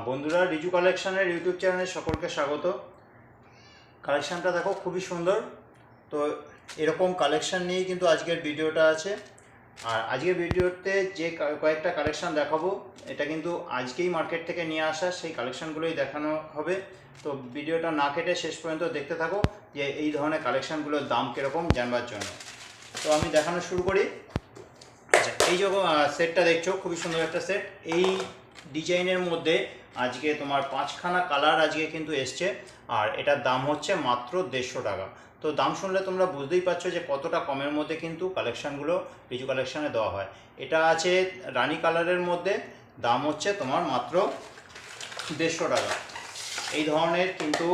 বন্ধুরা, রিজু কালেকশনের ইউটিউব চ্যানেলে সকলকে স্বাগত। কালেকশানটা দেখো, খুবই সুন্দর। তো এরকম কালেকশান নিয়েই কিন্তু আজকের ভিডিওটা আছে। আর আজকের ভিডিওতে যে কয়েকটা কালেকশান দেখাবো, এটা কিন্তু আজকেই মার্কেট থেকে নিয়ে আসা সেই কালেকশানগুলোই দেখানো হবে। তো ভিডিওটা না কেটে শেষ পর্যন্ত দেখতে থাকো যে এই ধরনের কালেকশানগুলোর দাম কীরকম জানবার জন্য। তো আমি দেখানো শুরু করি। আচ্ছা, এই যে সেটটা দেখছো, খুবই সুন্দর একটা সেট। এই ডিজাইনের মধ্যে আজকে তোমার 5খানা কালার আজকে কিন্তু এসছে, আর এটার দাম হচ্ছে মাত্র 150 টাকা। তো দাম শুনলে তোমরা বুঝতেই পারছো যে কতটা কমের মধ্যে কিন্তু কালেকশানগুলো রিজু কালেকশানে দেওয়া হয়। এটা আছে রানি কালারের মধ্যে, দাম হচ্ছে তোমার মাত্র 150 টাকা। এই ধরনের কিন্তু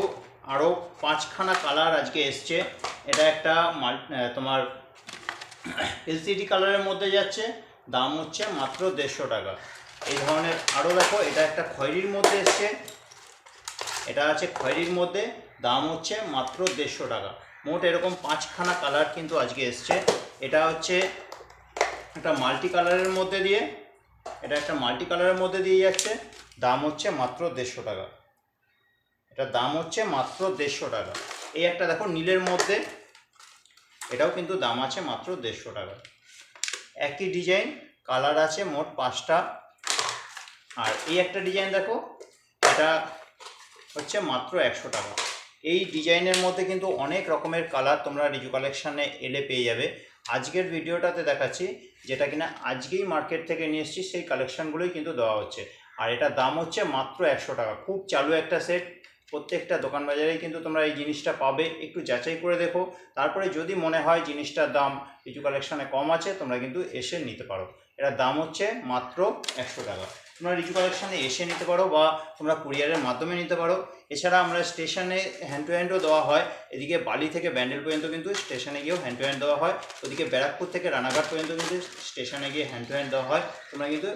আরও 5খানা কালার আজকে এসছে। এটা একটা তোমার এলসিডি কালারের মধ্যে যাচ্ছে, দাম হচ্ছে মাত্র 150 টাকা। এই ধরনের আরও দেখো, এটা একটা খয়েরির মধ্যে এসছে, এটা আছে খয়েরির মধ্যে, দাম হচ্ছে মাত্র 150 টাকা। মোট এরকম 5খানা কালার কিন্তু আজকে এসছে। এটা হচ্ছে একটা মাল্টি কালারের মধ্যে দিয়ে, এটা একটা মাল্টি কালারের মধ্যে দিয়ে যাচ্ছে, দাম হচ্ছে মাত্র 150 টাকা। এটার দাম হচ্ছে মাত্র 150 টাকা। এই একটা দেখো নীলের মধ্যে, এটাও কিন্তু দাম আছে মাত্র 150 টাকা। একই ডিজাইন, কালার আছে মোট 5টা। আর এই একটা ডিজাইন দেখো, এটা হচ্ছে মাত্র 100 টাকা। এই ডিজাইনের মধ্যে কিন্তু অনেক রকমের কালার তোমরা রিজু কালেকশানে এলে পেয়ে যাবে। আজকের ভিডিওটাতে দেখাচ্ছি যেটা কিনা আজকেই মার্কেট থেকে নিয়ে এসেছি, সেই কালেকশানগুলোই কিন্তু দেওয়া হচ্ছে। আর এটার দাম হচ্ছে মাত্র 100 টাকা। খুব চালু একটা সেট, প্রত্যেকটা দোকান বাজারেই কিন্তু তোমরা এই জিনিসটা পাবে। একটু যাচাই করে দেখো, তারপরে যদি মনে হয় জিনিসটার দাম রিজু কালেকশানে কম আছে, তোমরা কিন্তু এসে নিতে পারো। এটার দাম হচ্ছে মাত্র 100 টাকা। তোমরা রিজু কালেকশানে এসে নিতে পারো বা তোমরা কুরিয়ারের মাধ্যমে নিতে পারো। এছাড়া আমরা স্টেশনে হ্যান্ড টু হ্যান্ডও দেওয়া হয়। এদিকে বালি থেকে ব্যান্ডেল পর্যন্ত কিন্তু স্টেশনে গিয়েও হ্যান্ড টু হ্যান্ড দেওয়া হয়। ওদিকে ব্যারাকপুর থেকে রানাঘাট পর্যন্ত কিন্তু স্টেশনে গিয়ে হ্যান্ড টু হ্যান্ড দেওয়া হয়। তোমরা কিন্তু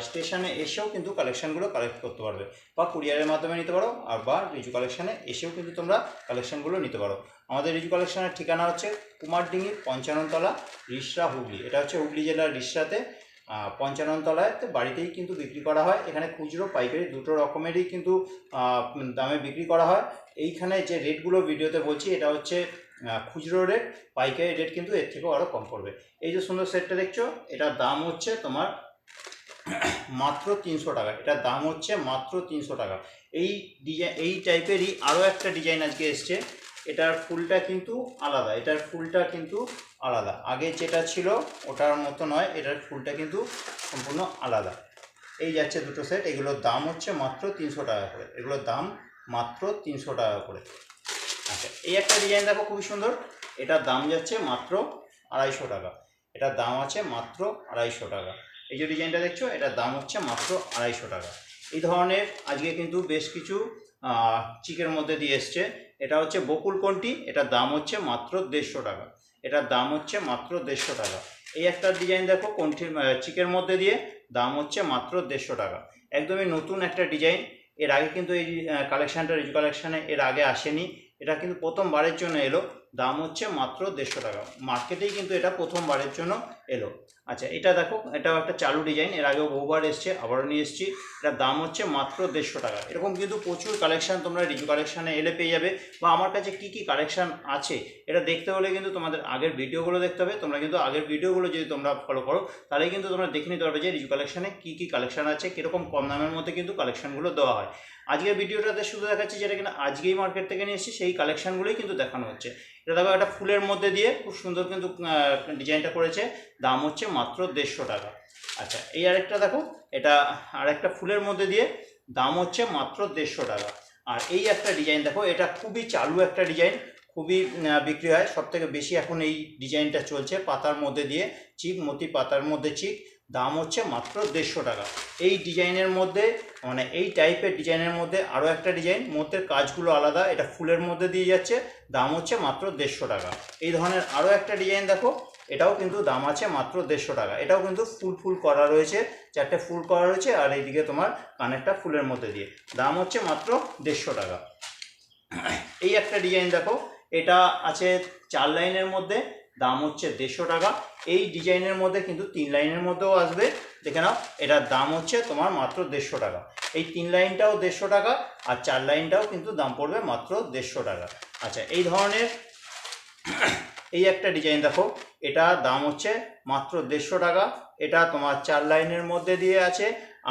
স্টেশনে এসেও কিন্তু কালেকশানগুলো কালেক্ট করতে পারবে, বা কুরিয়ারের মাধ্যমে নিতে পারো, আর বা রিজু কালেকশানে এসেও কিন্তু তোমরা কালেকশানগুলো নিতে পারো। আমাদের রিজু কালেকশানের ঠিকানা হচ্ছে কুমারডিঙ্গি 55 তলা, রিষড়া, হুগলি। এটা হচ্ছে হুগলি জেলার রিষড়াতে 55 তলায় বাড়িতেই কিন্তু বিক্রি করা হয়। এখানে খুচরো পাইকারি দুটো রকমেরই কিন্তু দামে বিক্রি করা হয়। এইখানে যে রেটগুলো ভিডিওতে বলছি, এটা হচ্ছে খুচরো রেট, পাইকারি রেট কিন্তু এর থেকেও আরও কম পড়বে। এই যে সুন্দর সেটটা দেখছো, এটার দাম হচ্ছে তোমার মাত্র 300 টাকা। এটার দাম হচ্ছে মাত্র 300 টাকা। এই ডিজাইন, এই টাইপেরই আরও একটা ডিজাইন আজকে এসছে। এটার ফুলটা কিন্তু আলাদা, এটার ফুলটা কিন্তু আলাদা। আগে যেটা ছিল ওটার মতো নয়, এটার ফুলটা কিন্তু সম্পূর্ণ আলাদা। এই যাচ্ছে দুটো সেট, এগুলোর দাম হচ্ছে মাত্র 300 টাকা করে। এগুলোর দাম মাত্র 300 টাকা করে। আচ্ছা, এই একটা ডিজাইন দেখো, খুবই সুন্দর। এটার দাম যাচ্ছে মাত্র 250 টাকা। এটার দাম আছে মাত্র 250 টাকা। এই যে ডিজাইনটা দেখছো, এটার দাম হচ্ছে মাত্র 250 টাকা। এই ধরনের আজকে কিন্তু বেশ কিছু চিকের মধ্যে দিয়ে এসছে। এটা হচ্ছে বকুল কন্টি, এটার দাম হচ্ছে মাত্র 150 টাকা। এটার দাম হচ্ছে মাত্র 150 টাকা। এই একটা ডিজাইন দেখো কন্ঠির চিকের মধ্যে দিয়ে, দাম হচ্ছে মাত্র 150 টাকা। একদমই নতুন একটা ডিজাইন। এর আগে কিন্তু এই কালেকশানটা রিজু কালেকশানে এর আগে আসেনি, এটা কিন্তু প্রথমবারের জন্য এলো। দাম হচ্ছে মাত্র 150 টাকা। মার্কেটেই কিন্তু এটা প্রথমবারের জন্য এলো। আচ্ছা, এটা দেখো, এটাও একটা চালু ডিজাইন, এর আগেও বহুবার এসছে, আবারও নিয়ে এসেছি। এটার দাম হচ্ছে মাত্র 150 টাকা। এরকম কিন্তু প্রচুর কালেকশান তোমরা রিজু কালেকশানে এলে পেয়ে যাবে। বা আমার কাছে কী কী কালেকশান আছে এটা দেখতে হলে কিন্তু তোমাদের আগের ভিডিওগুলো দেখতে হবে। তোমরা কিন্তু আগের ভিডিওগুলো যদি তোমরা ফলো করো, তাহলেই কিন্তু তোমরা দেখে নিতে পারবে যে রিজু কালেকশানে কী কী কালেকশান আছে, কীরকম কম দামের মধ্যে কিন্তু কালেকশানগুলো দেওয়া হয়। আজকের ভিডিওটাতে শুধু দেখাচ্ছি যেটা কিনা আজকেই মার্কেট থেকে নিয়ে এসেছি, সেই কালেকশানগুলোই কিন্তু দেখানো হচ্ছে। এটা দেখো, একটা ফুলের মধ্যে দিয়ে খুব সুন্দর কিন্তু ডিজাইনটা করেছে, দাম হচ্ছে মাত্র 150 টাকা। আচ্ছা, এই আরেকটা দেখো, এটা আরেকটা ফুলের মধ্যে দিয়ে, দাম হচ্ছে মাত্র 150 টাকা। আর এই একটা ডিজাইন দেখো, এটা খুবই চালু একটা ডিজাইন, খুবই বিক্রি হয়। সবথেকে বেশি এখন এই ডিজাইনটা চলছে, পাতার মধ্যে দিয়ে চিক, মতি পাতার মধ্যে চিক, দাম হচ্ছে মাত্র 150 টাকা। এই ডিজাইনের মধ্যে, মানে এই টাইপের ডিজাইনের মধ্যে আরও একটা ডিজাইন, মধ্যের কাজগুলো আলাদা, এটা ফুলের মধ্যে দিয়ে যাচ্ছে, দাম হচ্ছে মাত্র 150 টাকা। এই ধরনের আরও একটা ডিজাইন দেখো, এটাও কিন্তু দাম আছে মাত্র 150 টাকা। এটাও কিন্তু ফুল ফুল করা রয়েছে, 4টে ফুল করা রয়েছে, আর এইদিকে তোমার কানেরটা ফুলের মধ্যে দিয়ে, দাম হচ্ছে মাত্র 150 টাকা। এই একটা ডিজাইন দেখো, এটা আছে 4 লাইনের মধ্যে, দাম হচ্ছে 150 টাকা। এই ডিজাইনের মধ্যে কিন্তু 3 লাইনের মধ্যেও আসবে, দেখে নাও, এটার দাম হচ্ছে তোমার মাত্র 150 টাকা। এই 3 লাইনটাও 150 টাকা আর 4 লাইনটাও কিন্তু দাম পড়বে মাত্র 150 টাকা। আচ্ছা, এই ধরনের এই একটা ডিজাইন দেখো, এটা দাম হচ্ছে মাত্র 150 টাকা। এটা তোমার 4 লাইনের মধ্যে দিয়ে আছে,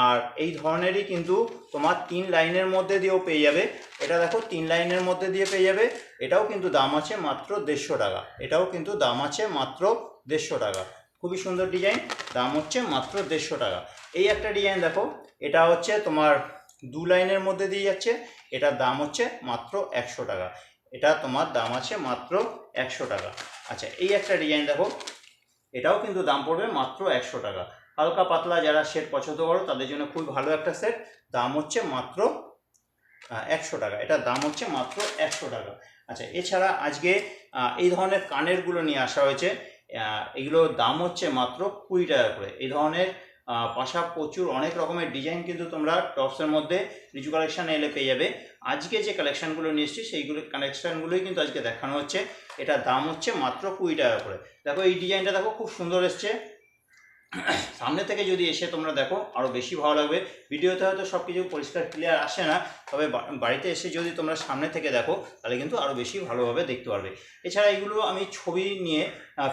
আর এই ধরনেরই কিন্তু তোমার 3 লাইনের মধ্যে দিয়েও পেয়ে যাবে। এটা দেখো 3 লাইনের মধ্যে দিয়ে পেয়ে যাবে, এটাও কিন্তু দাম আছে মাত্র 150 টাকা। এটাও কিন্তু দাম আছে মাত্র 150 টাকা। খুবই সুন্দর ডিজাইন, দাম হচ্ছে মাত্র 150 টাকা। এই একটা ডিজাইন দেখো, এটা হচ্ছে তোমার 2 লাইনের মধ্যে দিয়ে যাচ্ছে, এটার দাম হচ্ছে মাত্র 100 টাকা। এটা তোমার দাম আছে মাত্র 100 টাকা। আচ্ছা, এই একটা ডিজাইন দেখো, এটাও কিন্তু দাম পড়বে মাত্র 100 টাকা। হালকা পাতলা যারা সেট পছন্দ করো তাদের জন্য খুব ভালো একটা সেট, দাম হচ্ছে মাত্র 100 টাকা। এটার দাম হচ্ছে মাত্র 100 টাকা। আচ্ছা, এছাড়া আজকে এই ধরনের কানেরগুলো নিয়ে আসা হয়েছে, এগুলোর দাম হচ্ছে মাত্র 20 টাকা করে। এই ধরনের পাশা প্রচুর অনেক রকমের ডিজাইন কিন্তু তোমরা টপসের মধ্যে রিজু কালেকশানে এলে পেয়ে যাবে। আজকে যে কালেকশানগুলো নিয়ে এসেছি সেইগুলো কালেকশানগুলোই কিন্তু আজকে দেখানো হচ্ছে। এটার দাম হচ্ছে মাত্র 20 টাকা করে। দেখো এই ডিজাইনটা দেখো, খুব সুন্দর এসছে। সামনে থেকে যদি এসে তোমরা দেখো আরও বেশি ভালো লাগবে। ভিডিওতে হয়তো সব কিছু পরিষ্কার ক্লিয়ার আসে না, তবে বাড়িতে এসে যদি তোমরা সামনে থেকে দেখো তাহলে কিন্তু আরও বেশি ভালোভাবে দেখতে পারবে। এছাড়া এগুলো আমি ছবি নিয়ে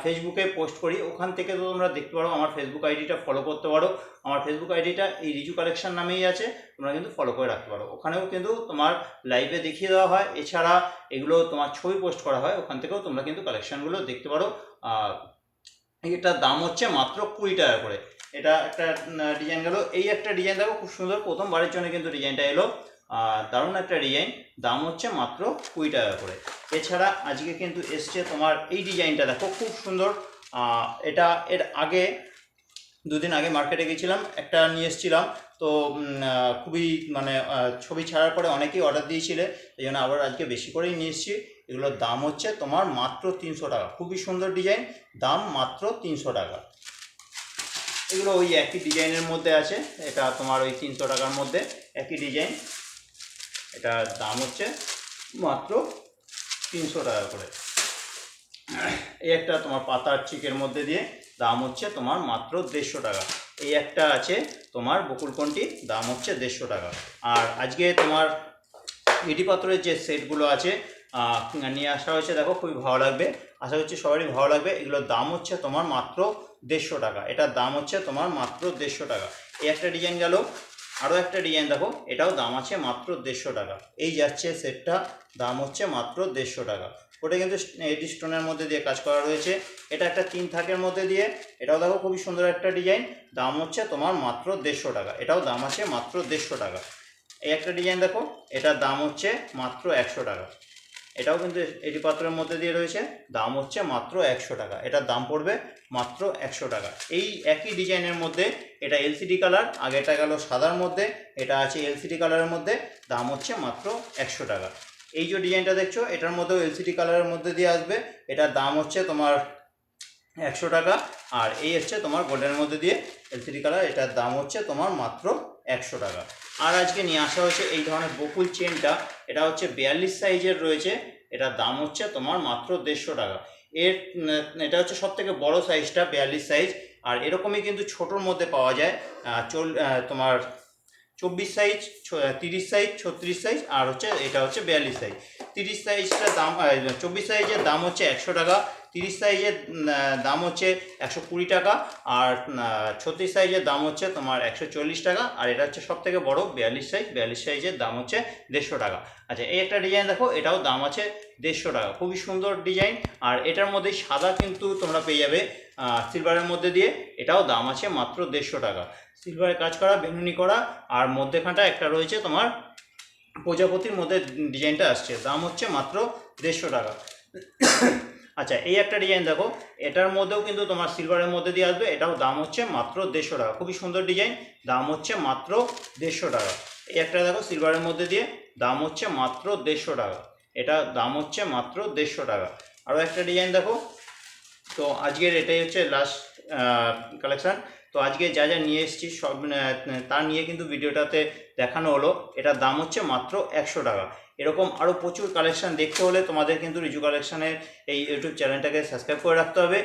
ফেসবুকে পোস্ট করি, ওখান থেকে তো তোমরা দেখতে পারো। আমার ফেসবুক আইডিটা ফলো করতে পারো, আমার ফেসবুক আইডিটা এই রিজু কালেকশন নামেই আছে, তোমরা কিন্তু ফলো করে রাখতে পারো। ওখানেও কিন্তু তোমার লাইভে দেখিয়ে দেওয়া হয়, এছাড়া এগুলো তোমার ছবি পোস্ট করা হয়, ওখান থেকেও তোমরা কিন্তু কালেকশানগুলো দেখতে পারো। এটার দাম হচ্ছে মাত্র 20 টাকা করে। এটা একটা ডিজাইন গেল। এই একটা ডিজাইন দেখো, খুব সুন্দর, প্রথমবারের জন্য কিন্তু ডিজাইনটা এলো, দারুণ একটা ডিজাইন, দাম হচ্ছে মাত্র 20 টাকা করে। এছাড়া আজকে কিন্তু এসছে তোমার এই ডিজাইনটা দেখো, খুব সুন্দর। এটা এর আগে 2 দিন আগে মার্কেটে গেছিলাম, একটা নিয়ে এসেছিলাম, তো খুবই মানে ছবি ছাড়ার পরে অনেকেই অর্ডার দিয়েছিলে, এই জন্য আবার আজকে বেশি করেই নিয়ে এসেছি। এগুলোর দাম হচ্ছে তোমার মাত্র 300 টাকা। খুবই সুন্দর ডিজাইন, দাম মাত্র 300 টাকা। এগুলো ওই একই ডিজাইনের মধ্যে আছে, এটা তোমার ওই 300 টাকার মধ্যে একই ডিজাইন, এটার দাম হচ্ছে মাত্র 300 টাকা করে। এই একটা তোমার পাতার চিকের মধ্যে দিয়ে দাম হচ্ছে তোমার মাত্র 150 টাকা। এই একটা আছে তোমার বকুলকন্ঠী, দাম হচ্ছে 150 টাকা। আর আজকে তোমার ইডি পাথরের যে সেটগুলো আছে নিয়ে আসা হয়েছে, দেখো খুবই ভালো লাগবে, আশা করছি সবারই ভালো লাগবে। এগুলোর দাম হচ্ছে তোমার মাত্র 150 টাকা। এটার দাম হচ্ছে তোমার মাত্র 150 টাকা। এই একটা ডিজাইন গেল। আরও একটা ডিজাইন দেখো, এটাও দাম আছে মাত্র 150 টাকা। এই যাচ্ছে সেটটা, দাম হচ্ছে মাত্র 150 টাকা। ওটা কিন্তু এডি স্টোনের মধ্যে দিয়ে কাজ করা রয়েছে। এটা একটা 3 থাকের মধ্যে দিয়ে, এটাও দেখো খুবই সুন্দর একটা ডিজাইন, দাম হচ্ছে তোমার মাত্র 150 টাকা। এটাও দাম আছে মাত্র 150 টাকা। এই একটা ডিজাইন দেখো, এটার দাম হচ্ছে মাত্র 100 টাকা। এটাও কিন্তু এডি পাত্রের মধ্যে দিয়ে রয়েছে, দাম হচ্ছে মাত্র 100 টাকা। এটার দাম পড়বে মাত্র 100 টাকা। এই একই ডিজাইনের মধ্যে এটা এলসিডি কালার, আগেটা গেল সাদার মধ্যে, এটা আছে এলসিডি কালারের মধ্যে, দাম হচ্ছে মাত্র 100 টাকা। এই যে ডিজাইনটা দেখছো, এটার মধ্যেও এলসিডি কালারের মধ্যে দিয়ে আসবে, এটার দাম হচ্ছে তোমার 100 টাকা। আর এই হচ্ছে তোমার গোল্ডেনের মধ্যে দিয়ে এলসিডি কালার, এটার দাম হচ্ছে তোমার মাত্র 100 টাকা। আর আজকে নিয়ে আসা হয়েছে এই ধরনের বকুল চেনটা, এটা হচ্ছে 42 সাইজের রয়েছে, এটার দাম হচ্ছে তোমার মাত্র 150 টাকা। এর এটা হচ্ছে সব থেকে বড়ো সাইজটা, 42 সাইজ। আর এরকমই কিন্তু ছোটোর মধ্যে পাওয়া যায়, তোমার 24 সাইজ, 30 সাইজ, 36 সাইজ, আর হচ্ছে এটা হচ্ছে 42 সাইজ। 30 সাইজটার দাম 24 সাইজের দাম হচ্ছে 100 টাকা, 30 সাইজের দাম হচ্ছে 120 টাকা, আর 36 সাইজের দাম হচ্ছে তোমার 140 টাকা। আর এটা হচ্ছে সব থেকে বড়ো 42 সাইজ, 42 সাইজের দাম হচ্ছে 150 টাকা। আচ্ছা, এই একটা ডিজাইন দেখো, এটাও দাম আছে 150 টাকা। খুবই সুন্দর ডিজাইন, আর এটার মধ্যে সাদা কিন্তু তোমরা পেয়ে যাবে সিলভারের মধ্যে দিয়ে, এটাও দাম আছে মাত্র 150 টাকা। সিলভারের কাজ করা, বেনুনি করা, আর মধ্যেখানটা একটা রয়েছে তোমার প্রজাপতির মধ্যে ডিজাইনটা আসছে, দাম হচ্ছে মাত্র 150 টাকা। আচ্ছা, এই একটা ডিজাইন দেখো, এটার মধ্যেও কিন্তু তোমার সিলভারের মধ্যে দিয়ে আসবে, এটাও দাম হচ্ছে মাত্র 150 টাকা। খুবই সুন্দর ডিজাইন, দাম হচ্ছে মাত্র 150 টাকা। এই একটা দেখো সিলভারের মধ্যে দিয়ে, দাম হচ্ছে মাত্র 150 টাকা। এটা দাম হচ্ছে মাত্র 150 টাকা। আরও একটা ডিজাইন দেখো, তো আজকের এটাই হচ্ছে লাস্ট কালেকশান। তো আজকে যা যা নিয়ে এসেছি সব তা নিয়ে কিন্তু ভিডিওটাতে দেখানো হলো। এটার দাম হচ্ছে মাত্র 100 টাকা। এরকম আরও প্রচুর কালেকশান দেখতে হলে তোমাদের কিন্তু রিজু কালেকশানের এই ইউটিউব চ্যানেলটাকে সাবস্ক্রাইব করে রাখতে হবে।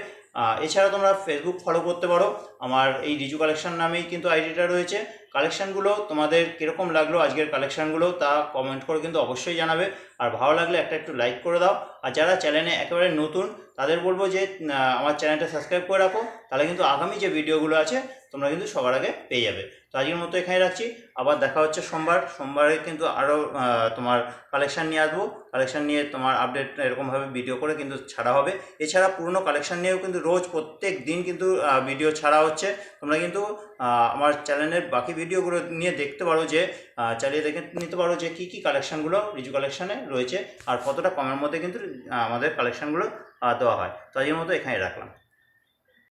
এছাড়া তোমরা ফেসবুক ফলো করতে পারো, আমার এই রিজু কালেকশান নামেই কিন্তু আইডিটা রয়েছে। কালেকশানগুলো তোমাদের কীরকম লাগলো আজকের কালেকশানগুলো তা কমেন্ট করে কিন্তু অবশ্যই জানাবে। আর ভালো লাগলে একটু লাইক করে দাও। আর যারা চ্যানেলে একেবারে নতুন তাদের বলবো যে আমার চ্যানেলটা সাবস্ক্রাইব করে রাখো, তাহলে কিন্তু আগামী যে ভিডিওগুলো আছে তোমরা কিন্তু সবার আগে পেয়ে যাবে। তো আজকের মতো এখানে রাখছি, আবার দেখা হচ্ছে সোমবারে কিন্তু আরও তোমার কালেকশান নিয়ে আসবো। কালেকশান নিয়ে তোমার আপডেট এরকমভাবে ভিডিও করে কিন্তু ছাড়া হবে। এছাড়া পুরনো কালেকশান নিয়েও কিন্তু রোজ প্রত্যেক দিন কিন্তু ভিডিও ছাড়া হচ্ছে। তোমরা কিন্তু আমার চ্যানেলের বাকি ভিডিওগুলো নিয়ে দেখতে পারো, যে চালিয়ে দেখে নিতে পারো যে কী কী কালেকশানগুলো রিজু কালেকশানে রয়েছে আর কতটা কমের মধ্যে কিন্তু আমাদের কালেকশানগুলো দেওয়া হয়। তো আজকের মতো এখানে রাখলাম।